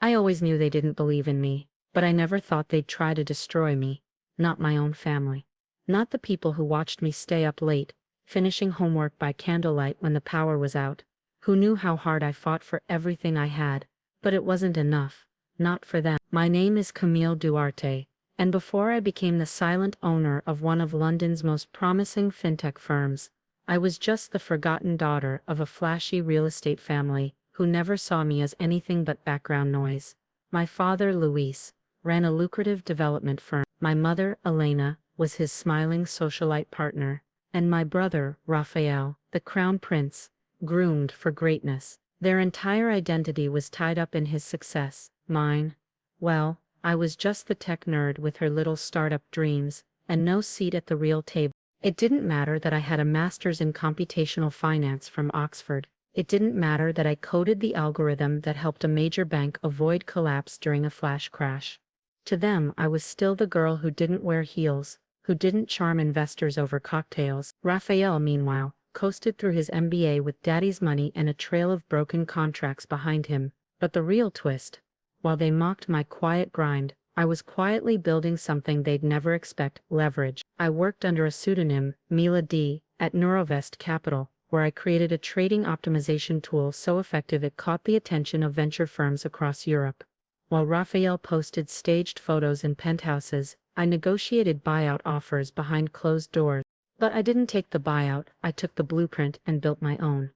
I always knew they didn't believe in me, but I never thought they'd try to destroy me. Not my own family. Not the people who watched me stay up late, finishing homework by candlelight when the power was out, who knew how hard I fought for everything I had, but it wasn't enough. Not for them. My name is Camille Duarte, and before I became the silent owner of one of London's most promising fintech firms, I was just the forgotten daughter of a flashy real estate family who never saw me as anything but background noise. My father, Luis, ran a lucrative development firm. My mother, Elena, was his smiling socialite partner, and my brother, Raphael, the crown prince, groomed for greatness. Their entire identity was tied up in his success. Mine, well, I was just the tech nerd with her little startup dreams, and no seat at the real table. It didn't matter that I had a master's in computational finance from Oxford. It didn't matter that I coded the algorithm that helped a major bank avoid collapse during a flash crash. To them, I was still the girl who didn't wear heels, who didn't charm investors over cocktails. Raphael, meanwhile, coasted through his MBA with daddy's money and a trail of broken contracts behind him. But the real twist, while they mocked my quiet grind, I was quietly building something they'd never expect: leverage. I worked under a pseudonym, Mila D., at Neurovest Capital, where I created a trading optimization tool so effective it caught the attention of venture firms across Europe. While Raphael posted staged photos in penthouses, I negotiated buyout offers behind closed doors. But I didn't take the buyout, I took the blueprint and built my own.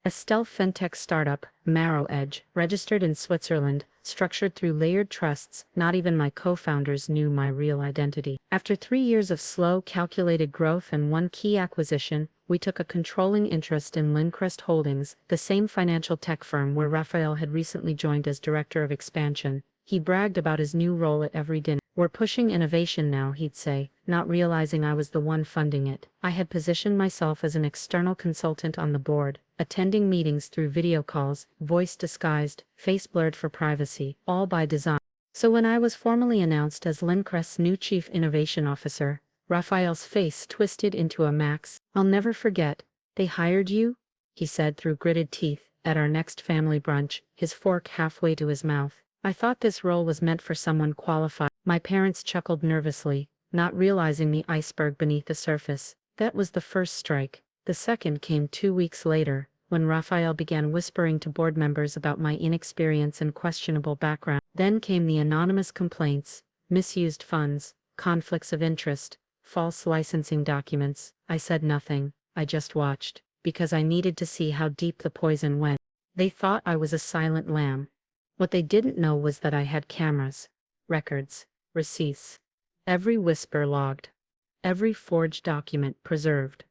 A stealth fintech startup, MarrowEdge, registered in Switzerland, structured through layered trusts. Not even my co-founders knew my real identity. After 3 years of slow, calculated growth and one key acquisition, we took a controlling interest in Lincrest Holdings, the same financial tech firm where Raphael had recently joined as director of expansion. He bragged about his new role at every dinner. "We're pushing innovation now," he'd say, not realizing I was the one funding it. I had positioned myself as an external consultant on the board, attending meetings through video calls, voice disguised, face blurred for privacy, all by design. So when I was formally announced as Lincrest's new chief innovation officer, Raphael's face twisted into a max. "I'll never forget. They hired you?" he said through gritted teeth, at our next family brunch, his fork halfway to his mouth. "I thought this role was meant for someone qualified." My parents chuckled nervously, not realizing the iceberg beneath the surface. That was the first strike. The second came 2 weeks later, when Raphael began whispering to board members about my inexperience and questionable background. Then came the anonymous complaints, misused funds, conflicts of interest, false licensing documents. I said nothing, I just watched, because I needed to see how deep the poison went. They thought I was a silent lamb. What they didn't know was that I had cameras, records, receipts. Every whisper logged. Every forged document preserved.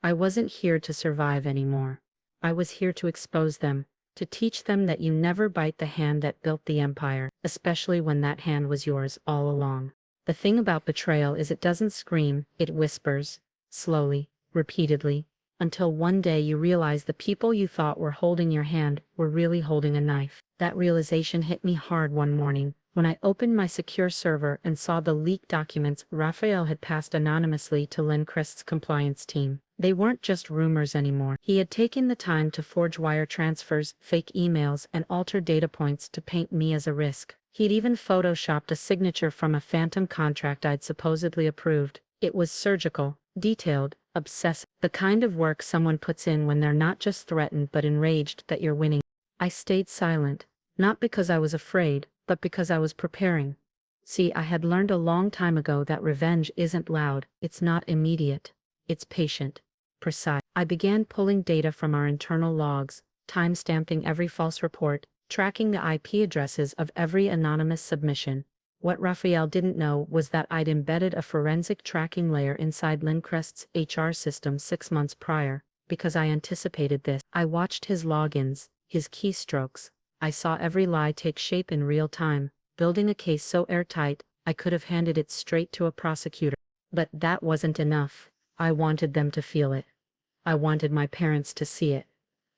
I wasn't here to survive anymore. I was here to expose them, to teach them that you never bite the hand that built the empire, especially when that hand was yours all along. The thing about betrayal is it doesn't scream, it whispers, slowly, repeatedly, until one day you realize the people you thought were holding your hand were really holding a knife. That realization hit me hard one morning, when I opened my secure server and saw the leaked documents Raphael had passed anonymously to Lincrest's compliance team. They weren't just rumors anymore. He had taken the time to forge wire transfers, fake emails, and alter data points to paint me as a risk. He'd even photoshopped a signature from a phantom contract I'd supposedly approved. It was surgical, detailed, obsessive, the kind of work someone puts in when they're not just threatened but enraged that you're winning. I stayed silent, not because I was afraid, but because I was preparing. See, I had learned a long time ago that revenge isn't loud, it's not immediate, it's patient, precise. I began pulling data from our internal logs, time-stamping every false report, tracking the IP addresses of every anonymous submission. What Raphael didn't know was that I'd embedded a forensic tracking layer inside Lincrest's HR system 6 months prior, because I anticipated this. I watched his logins, his keystrokes. I saw every lie take shape in real time, building a case so airtight, I could have handed it straight to a prosecutor. But that wasn't enough. I wanted them to feel it. I wanted my parents to see it.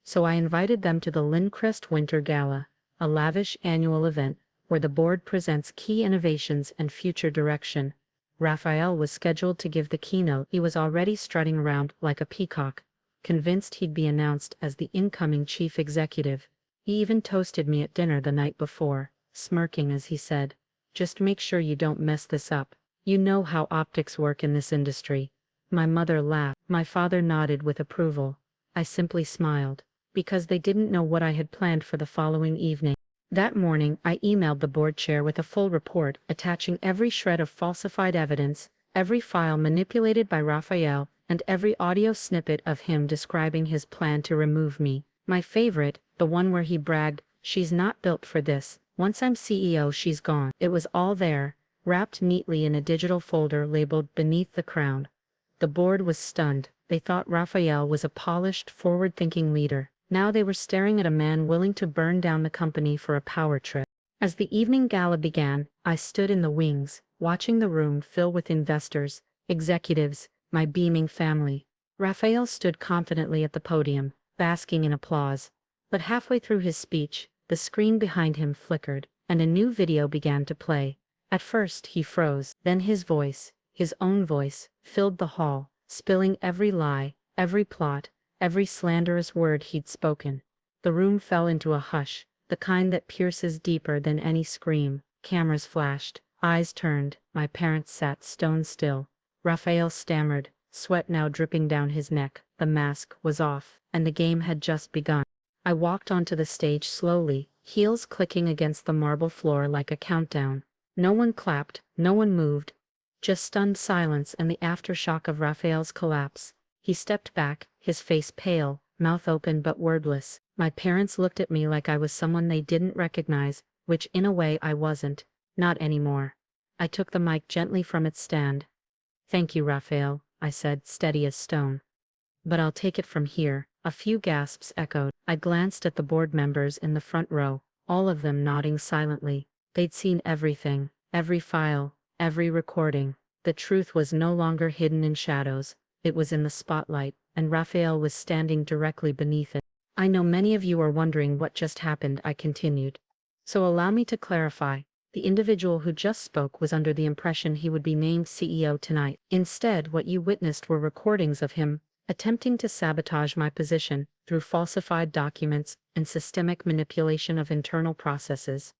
So I invited them to the Lincrest Winter Gala, a lavish annual event where the board presents key innovations and future direction. Raphael was scheduled to give the keynote. He was already strutting around like a peacock, convinced he'd be announced as the incoming chief executive. He even toasted me at dinner the night before, smirking as he said, "Just make sure you don't mess this up. You know how optics work in this industry." My mother laughed. My father nodded with approval. I simply smiled, because they didn't know what I had planned for the following evening. That morning, I emailed the board chair with a full report, attaching every shred of falsified evidence, every file manipulated by Raphael, and every audio snippet of him describing his plan to remove me. My favorite, the one where he bragged, "She's not built for this. Once I'm CEO, she's gone." It was all there, wrapped neatly in a digital folder labeled "Beneath the Crown." The board was stunned. They thought Raphael was a polished, forward-thinking leader. Now they were staring at a man willing to burn down the company for a power trip. As the evening gala began, I stood in the wings, watching the room fill with investors, executives, my beaming family. Raphael stood confidently at the podium, basking in applause. But halfway through his speech, the screen behind him flickered, and a new video began to play. At first he froze, then his voice, his own voice, filled the hall, spilling every lie, every plot, every slanderous word he'd spoken. The room fell into a hush, the kind that pierces deeper than any scream. Cameras flashed, eyes turned, my parents sat stone still. Raphael stammered, sweat now dripping down his neck. The mask was off, and the game had just begun. I walked onto the stage slowly, heels clicking against the marble floor like a countdown. No one clapped, no one moved. Just stunned silence and the aftershock of Raphael's collapse. He stepped back, his face pale, mouth open but wordless. My parents looked at me like I was someone they didn't recognize, which in a way I wasn't. Not anymore. I took the mic gently from its stand. "Thank you, Raphael," I said, steady as stone. "But I'll take it from here." A few gasps echoed. I glanced at the board members in the front row, all of them nodding silently. They'd seen everything, every file, every recording. The truth was no longer hidden in shadows. It was in the spotlight, and Raphael was standing directly beneath it. "I know many of you are wondering what just happened," I continued. "So allow me to clarify. The individual who just spoke was under the impression he would be named CEO tonight. Instead, what you witnessed were recordings of him attempting to sabotage my position through falsified documents and systemic manipulation of internal processes."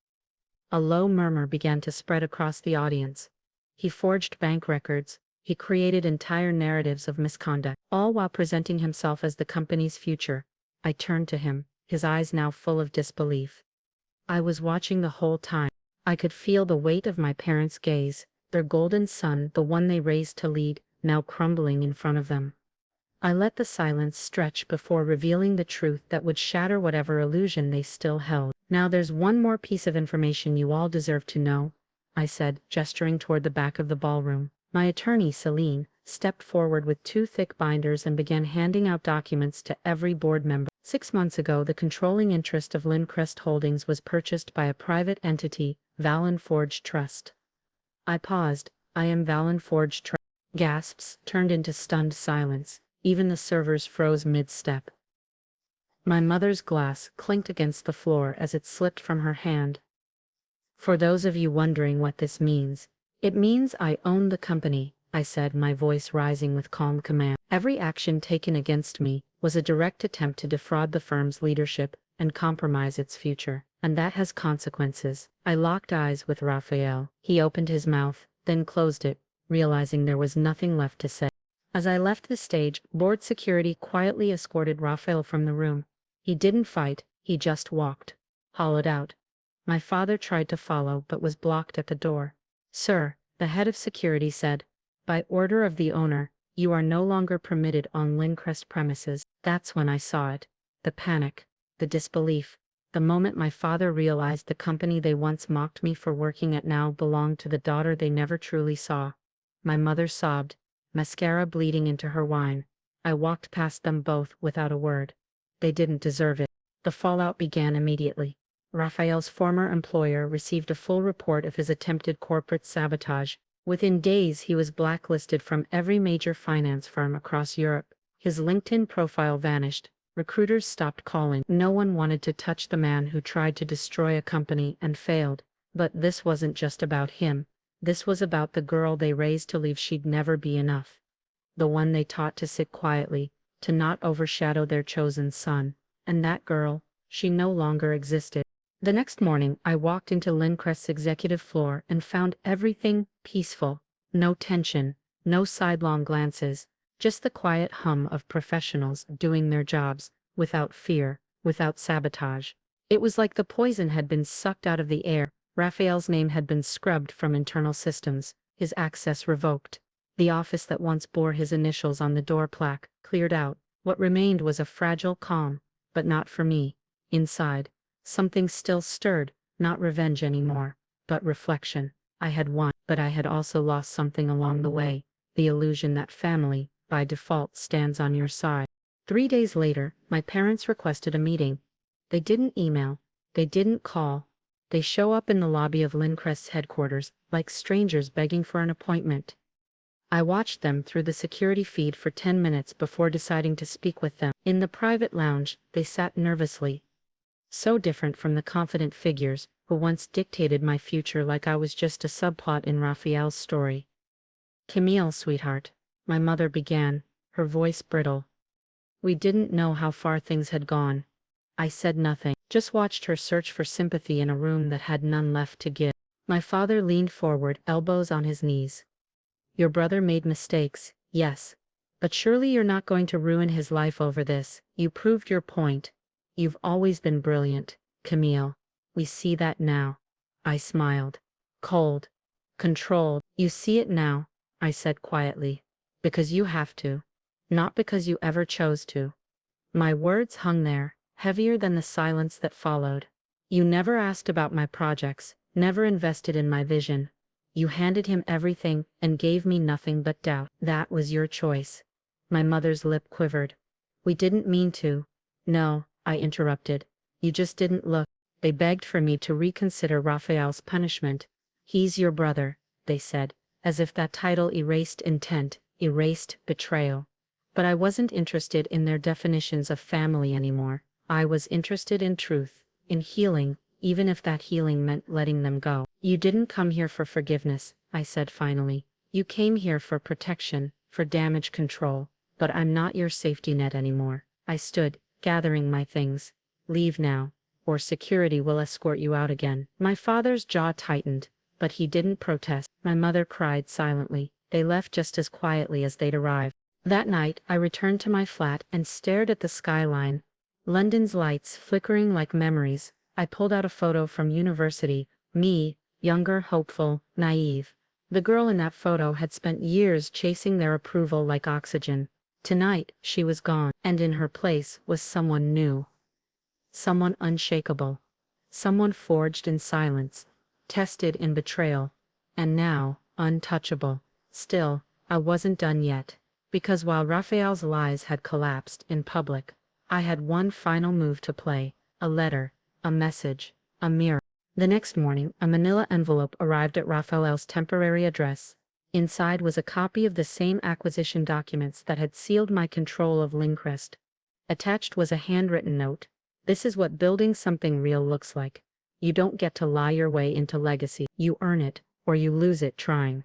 A low murmur began to spread across the audience. He forged bank records. He created entire narratives of misconduct, all while presenting himself as the company's future. I turned to him, his eyes now full of disbelief. I was watching the whole time. I could feel the weight of my parents' gaze, their golden son, the one they raised to lead, now crumbling in front of them. I let the silence stretch before revealing the truth that would shatter whatever illusion they still held. "Now there's one more piece of information you all deserve to know," I said, gesturing toward the back of the ballroom. My attorney, Celine, stepped forward with 2 thick binders and began handing out documents to every board member. 6 months ago, the controlling interest of Lindcrest Holdings was purchased by a private entity, Valen Forge Trust. I paused. "I am Valen Forge Trust." Gasps turned into stunned silence. Even the servers froze mid-step. My mother's glass clinked against the floor as it slipped from her hand. "For those of you wondering what this means, it means I own the company," I said, my voice rising with calm command. "Every action taken against me was a direct attempt to defraud the firm's leadership and compromise its future, and that has consequences." I locked eyes with Raphael. He opened his mouth, then closed it, realizing there was nothing left to say. As I left the stage, board security quietly escorted Raphael from the room. He didn't fight, he just walked, hollowed out. My father tried to follow but was blocked at the door. "Sir," the head of security said, "by order of the owner, you are no longer permitted on Lindcrest premises." That's when I saw it. The panic, the disbelief. The moment my father realized the company they once mocked me for working at now belonged to the daughter they never truly saw. My mother sobbed, mascara bleeding into her wine. I walked past them both without a word. They didn't deserve it. The fallout began immediately. Raphael's former employer received a full report of his attempted corporate sabotage. Within days he was blacklisted from every major finance firm across Europe. His LinkedIn profile vanished. Recruiters stopped calling. No one wanted to touch the man who tried to destroy a company and failed. But this wasn't just about him. This was about the girl they raised to leave she'd never be enough. The one they taught to sit quietly, to not overshadow their chosen son. And that girl, she no longer existed. The next morning, I walked into Lincrest's executive floor and found everything peaceful. No tension, no sidelong glances, just the quiet hum of professionals doing their jobs, without fear, without sabotage. It was like the poison had been sucked out of the air. Raphael's name had been scrubbed from internal systems, his access revoked. The office that once bore his initials on the door plaque cleared out. What remained was a fragile calm, but not for me. Inside, something still stirred, not revenge anymore, but reflection. I had won, but I had also lost something along the way, the illusion that family, by default, stands on your side. 3 days later, my parents requested a meeting. They didn't email, they didn't call. They show up in the lobby of Lincrest's headquarters, like strangers begging for an appointment. I watched them through the security feed for 10 minutes before deciding to speak with them. In the private lounge, they sat nervously. So different from the confident figures who once dictated my future like I was just a subplot in Raphael's story. "Camille, sweetheart," my mother began, her voice brittle. We didn't know how far things had gone. I said nothing, just watched her search for sympathy in a room that had none left to give. My father leaned forward, elbows on his knees. "Your brother made mistakes, yes. But surely you're not going to ruin his life over this. You proved your point. You've always been brilliant, Camille. We see that now." I smiled. Cold. Controlled. "You see it now," I said quietly. "Because you have to. Not because you ever chose to." My words hung there, heavier than the silence that followed. "You never asked about my projects, never invested in my vision. You handed him everything and gave me nothing but doubt. That was your choice." My mother's lip quivered. "We didn't mean to." "No," I interrupted. "You just didn't look." They begged for me to reconsider Raphael's punishment. "He's your brother," they said, as if that title erased intent, erased betrayal. But I wasn't interested in their definitions of family anymore. I was interested in truth, in healing, even if that healing meant letting them go. "You didn't come here for forgiveness," I said finally. "You came here for protection, for damage control. But I'm not your safety net anymore." I stood, gathering my things. "Leave now, or security will escort you out again." My father's jaw tightened, but he didn't protest. My mother cried silently. They left just as quietly as they'd arrived. That night, I returned to my flat and stared at the skyline. London's lights flickering like memories. I pulled out a photo from university. Me, younger, hopeful, naive. The girl in that photo had spent years chasing their approval like oxygen. Tonight, she was gone, and in her place was someone new. Someone unshakable. Someone forged in silence, tested in betrayal, and now, untouchable. Still, I wasn't done yet. Because while Raphael's lies had collapsed in public, I had one final move to play: a letter, a message, a mirror. The next morning, a manila envelope arrived at Raphael's temporary address. Inside was a copy of the same acquisition documents that had sealed my control of Lincrest. Attached was a handwritten note. "This is what building something real looks like. You don't get to lie your way into legacy. You earn it, or you lose it trying."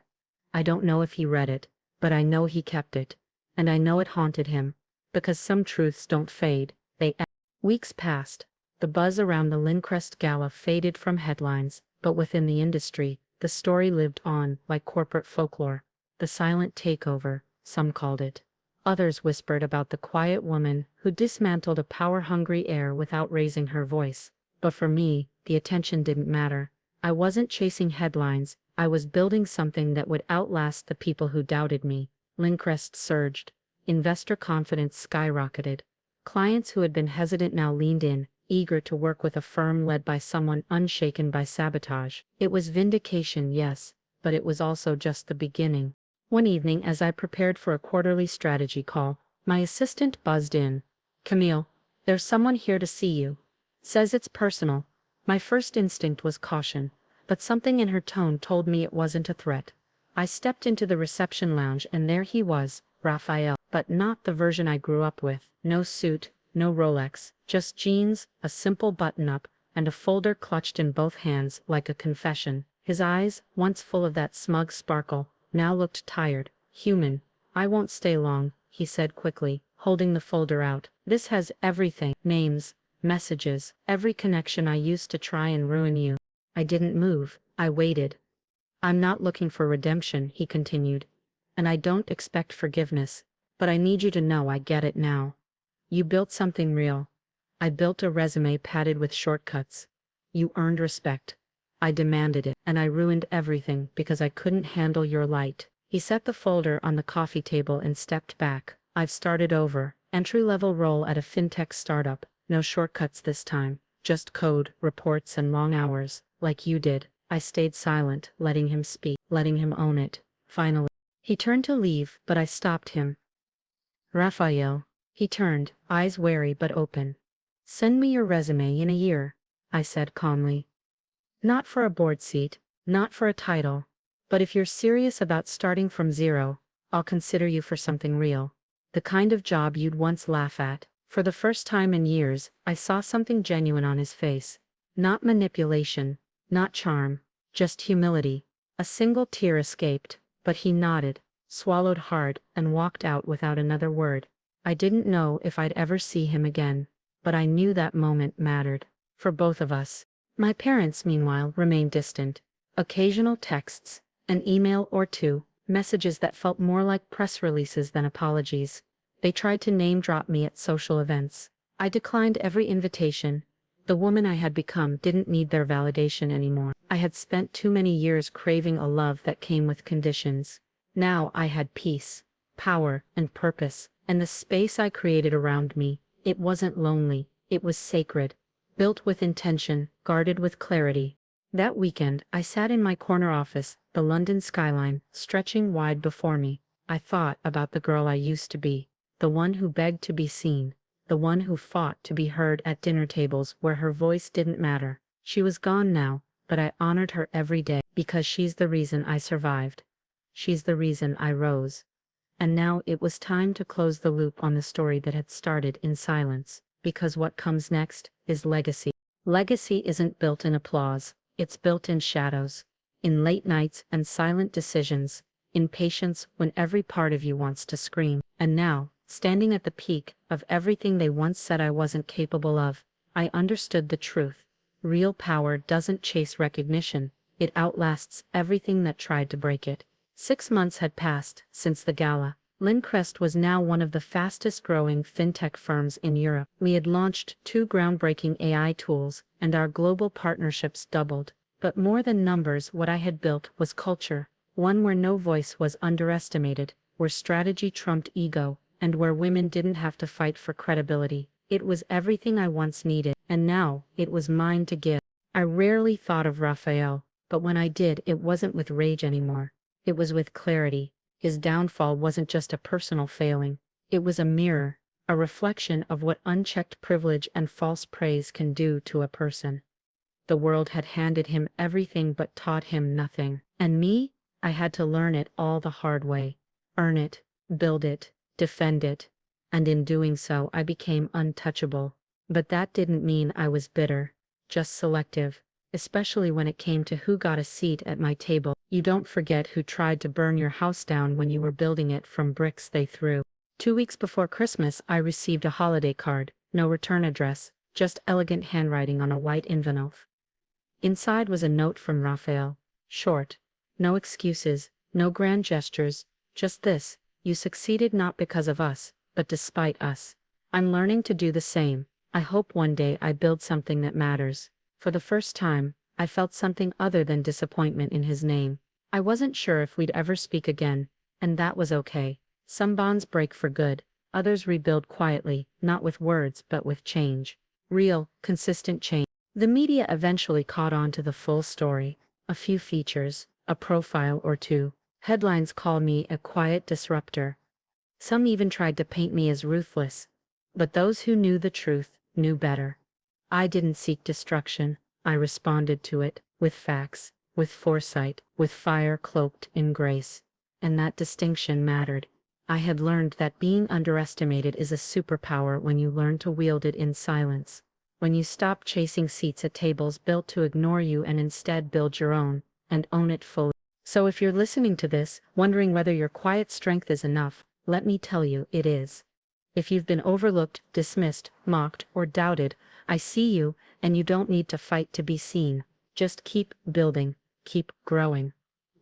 I don't know if he read it, but I know he kept it. And I know it haunted him, because some truths don't fade, they act. Weeks passed. The buzz around the Lincrest Gala faded from headlines, but within the industry, the story lived on like corporate folklore. The silent takeover, some called it. Others whispered about the quiet woman who dismantled a power-hungry heir without raising her voice. But for me, the attention didn't matter. I wasn't chasing headlines, I was building something that would outlast the people who doubted me. Lincrest surged. Investor confidence skyrocketed. Clients who had been hesitant now leaned in, eager to work with a firm led by someone unshaken by sabotage. It was vindication, yes, but it was also just the beginning. One evening, as I prepared for a quarterly strategy call, my assistant buzzed in. "Camille, there's someone here to see you. Says it's personal." My first instinct was caution, but something in her tone told me it wasn't a threat. I stepped into the reception lounge and there he was, Raphael, but not the version I grew up with. No suit, no Rolex, just jeans, a simple button-up, and a folder clutched in both hands like a confession. His eyes, once full of that smug sparkle, now looked tired, human. "I won't stay long," he said quickly, holding the folder out. "This has everything: names, messages, every connection I used to try and ruin you. I didn't move, I waited. I'm not looking for redemption, he continued. And I don't expect forgiveness. But I need you to know I get it now. You built something real. I built a resume padded with shortcuts. You earned respect. I demanded it, and I ruined everything because I couldn't handle your light. He set the folder on the coffee table and stepped back. I've started over. Entry-level role at a fintech startup. No shortcuts this time. Just code, reports, and long hours, like you did. I stayed silent, letting him speak, letting him own it. Finally, he turned to leave, but I stopped him. Raphael. He turned, eyes wary but open. Send me your resume in a year, I said calmly. Not for a board seat, not for a title. But if you're serious about starting from zero, I'll consider you for something real. The kind of job you'd once laugh at. For the first time in years, I saw something genuine on his face. Not manipulation, not charm, just humility. A single tear escaped, but he nodded, swallowed hard, and walked out without another word. I didn't know if I'd ever see him again, but I knew that moment mattered. For both of us. My parents, meanwhile, remained distant. Occasional texts, an email or two, messages that felt more like press releases than apologies. They tried to name-drop me at social events. I declined every invitation. The woman I had become didn't need their validation anymore. I had spent too many years craving a love that came with conditions. Now I had peace, power, and purpose, and the space I created around me, it wasn't lonely, it was sacred. Built with intention, guarded with clarity. That weekend, I sat in my corner office, the London skyline, stretching wide before me. I thought about the girl I used to be, the one who begged to be seen, the one who fought to be heard at dinner tables where her voice didn't matter. She was gone now, but I honored her every day because she's the reason I survived. She's the reason I rose. And now it was time to close the loop on the story that had started in silence. Because what comes next is legacy. Legacy isn't built in applause, it's built in shadows, in late nights and silent decisions, in patience when every part of you wants to scream. And now, standing at the peak of everything they once said I wasn't capable of, I understood the truth. Real power doesn't chase recognition, it outlasts everything that tried to break it. 6 months had passed since the gala. Lincrest was now one of the fastest-growing fintech firms in Europe. We had launched 2 groundbreaking AI tools, and our global partnerships doubled. But more than numbers, what I had built was culture, one where no voice was underestimated, where strategy trumped ego, and where women didn't have to fight for credibility. It was everything I once needed, and now it was mine to give. I rarely thought of Raphael, but when I did, it wasn't with rage anymore. It was with clarity. His downfall wasn't just a personal failing, it was a mirror, a reflection of what unchecked privilege and false praise can do to a person. The world had handed him everything but taught him nothing. And me? I had to learn it all the hard way. Earn it, build it, defend it. And in doing so I became untouchable. But that didn't mean I was bitter, just selective. Especially when it came to who got a seat at my table. You don't forget who tried to burn your house down when you were building it from bricks they threw. 2 weeks before Christmas, I received a holiday card, no return address, just elegant handwriting on a white envelope. Inside was a note from Raphael. Short. No excuses, no grand gestures, just this: you succeeded not because of us, but despite us. I'm learning to do the same. I hope one day I build something that matters. For the first time, I felt something other than disappointment in his name. I wasn't sure if we'd ever speak again, and that was okay. Some bonds break for good, others rebuild quietly, not with words but with change. Real, consistent change. The media eventually caught on to the full story. A few features, a profile or two. Headlines called me a quiet disruptor. Some even tried to paint me as ruthless. But those who knew the truth knew better. I didn't seek destruction, I responded to it, with facts, with foresight, with fire cloaked in grace. And that distinction mattered. I had learned that being underestimated is a superpower when you learn to wield it in silence. When you stop chasing seats at tables built to ignore you and instead build your own, and own it fully. So if you're listening to this, wondering whether your quiet strength is enough, let me tell you, it is. If you've been overlooked, dismissed, mocked, or doubted, I see you, and you don't need to fight to be seen. Just keep building, keep growing.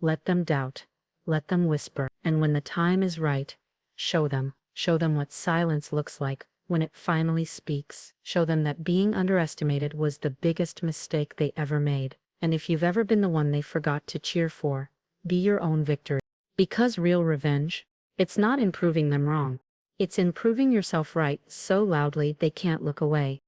Let them doubt. Let them whisper. And when the time is right, show them. Show them what silence looks like when it finally speaks. Show them that being underestimated was the biggest mistake they ever made. And if you've ever been the one they forgot to cheer for, be your own victory. Because real revenge, it's not in proving them wrong. It's in proving yourself right so loudly they can't look away.